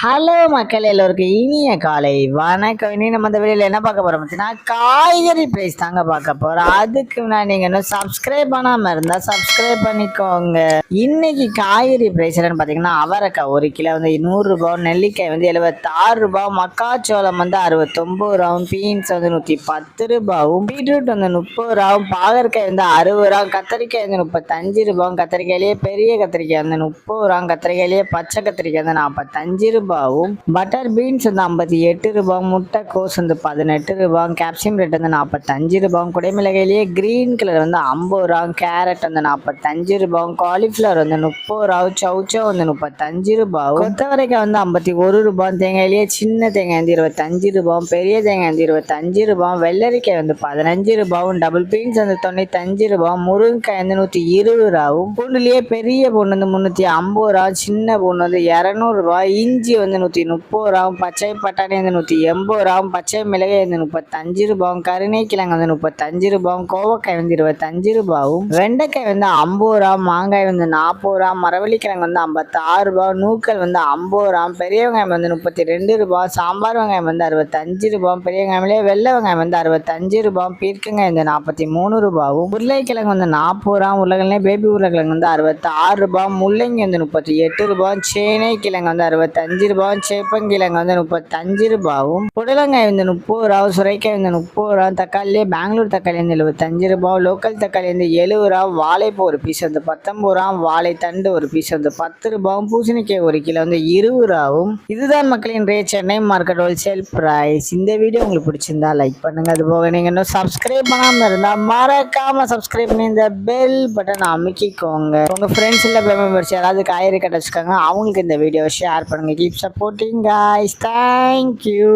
Hello மக்கள் எல்லோருக்கும் இனிய காலை வணக்கம். இனி நம்ம இந்த வீடியோவில் என்ன பார்க்க போகிறோம் பார்த்தீங்கன்னா காய்கறி ப்ரைஸ் தாங்க பார்க்க போகிறோம். அதுக்கு முன்னாடி நீங்கள் இன்னும் சப்ஸ்கிரைப் பண்ணாமல் இருந்தால் சப்ஸ்கிரைப் பண்ணிக்கோங்க. இன்னைக்கு காய்கறி ப்ரைஸ் என்னன்னு பார்த்தீங்கன்னா அவரைக்காய் 1 கிலோ வந்து 100 ரூபாய், நெல்லிக்காய் வந்து 76 ரூபாய், மக்காச்சோளம் வந்து 69 ரூபாயும், பீன்ஸ் வந்து 110 ரூபாயும், பீட்ரூட் வந்து 30 ரூபாயும், பாகற்காய் வந்து 60 ரூபாய், கத்திரிக்காய் வந்து 35 ரூபாயும், கத்திரிக்காயிலேயே பெரிய கத்திரிக்காய் வந்து 30 ரூபாயும், கத்திரிக்காயிலேயே பச்சை கத்திரிக்காய் வந்து 45 ரூபாயும், பட்டர் பீன்ஸ் வந்து 58 ரூபாய், முட்டைக்கோஸ் வந்து 18 ரூபாய், கேப்சியம் ரேட் வந்து 45 ரூபாய், குடைமிளகாயிலேயே கிரீன் கலர் வந்து 50 ரூபாய், கேரட் வந்து 45 ரூபாய், காலிஃப்ளவர் வந்து 30 ரூபாய், சௌச்சோ வந்து 35 ரூபாய், கொத்தவரைக்காய் வந்து 51 ரூபாய், தேங்காயிலேயே சின்ன தேங்காய் வந்து 25 ரூபாய், பெரிய தேங்காய் வந்து 25 ரூபாய், வெள்ளரிக்காய் வந்து 15 ரூபாய், டபுள் பீன்ஸ் வந்து 95 ரூபாய், முருங்கைக்காய் வந்து 120 ரூபாயும், பூண்டுலேயே பெரிய பூண்டு வந்து 350 ரூபாய், சின்ன பூண்டு வந்து 200 ரூபாய், இஞ்சி வந்து 130 ரூபாயும், பச்சை பட்டாணி வந்து 180 ரூபாயும், பச்சை மிளகாய் வந்து 35 ரூபாயும், கருணைக்கிழங்கு வந்து 35 ரூபாயும், கோவக்காய் வந்து 25 ரூபாயும், வெண்டைக்காய் வந்து 50 ரூபாய், மாங்காய் வந்து 40 ரூபாய், மரவள்ளிக்கிழங்கு வந்து 56 ரூபாய், நூக்கல் வந்து 50 ரூபாய், பெரிய வெங்காயம் வந்து 32 ரூபாய், சாம்பார் வெங்காயம் வந்து 65 ரூபாய், பெரிய வெங்காயம்லேயே வெள்ளை வெங்காயம் வந்து 65 ரூபாய், பீர்க்கங்காய் வந்து 43 ரூபாயும், உருளைக்கிழங்கு வந்து 40 ரூபாய், உருளைக்கிழங்கு பேபி உருளைக்கிழங்கு வந்து 66 ரூபாய், முள்ளங்கி வந்து 38 ரூபாய், சேனை கிழங்கு வந்து 65 ரூபாய், சேப்பங்கிழங்கு வந்து 35 ரூபாயும், புடலங்காய் வந்து 30 ரூபாய், சுரைக்காய் வந்து 30 ரூபாய், தக்காளியே பெங்களூர் தக்காளி வந்து 75 ரூபாய், லோக்கல் தக்காளி வந்து 70 ரூபாய், வாழைப்பூ ஒரு பீஸ் வந்து 19 ரூபாய், வாழைத்தண்டு ஒரு பீஸ் வந்து 10 ரூபாயும், பூசணிக்காய் 1 கிலோ வந்து 20 ரூபாயும். இதுதான் மக்களின் சென்னை மார்க்கெட் ஹோல்சேல் பிரைஸ். இந்த வீடியோ உங்களுக்கு பிடிச்சிருந்தா லைக் பண்ணுங்க. அது போக நீங்க இன்னும் சப்ஸ்கிரைப் பண்ணாம இருந்தா மறக்காம சப்ஸ்கிரைப் பண்ணி இந்த பெல் பட்டன் அமைக்கிக்கோங்க. உங்க ஃப்ரெண்ட்ஸ் இல்ல மெம்பர்ஸ் யாராவது காய்கறி கடை வச்சுக்காங்க, அவங்களுக்கு இந்த வீடியோ ஷேர் பண்ணுங்க. Keep supporting guys. Thank you.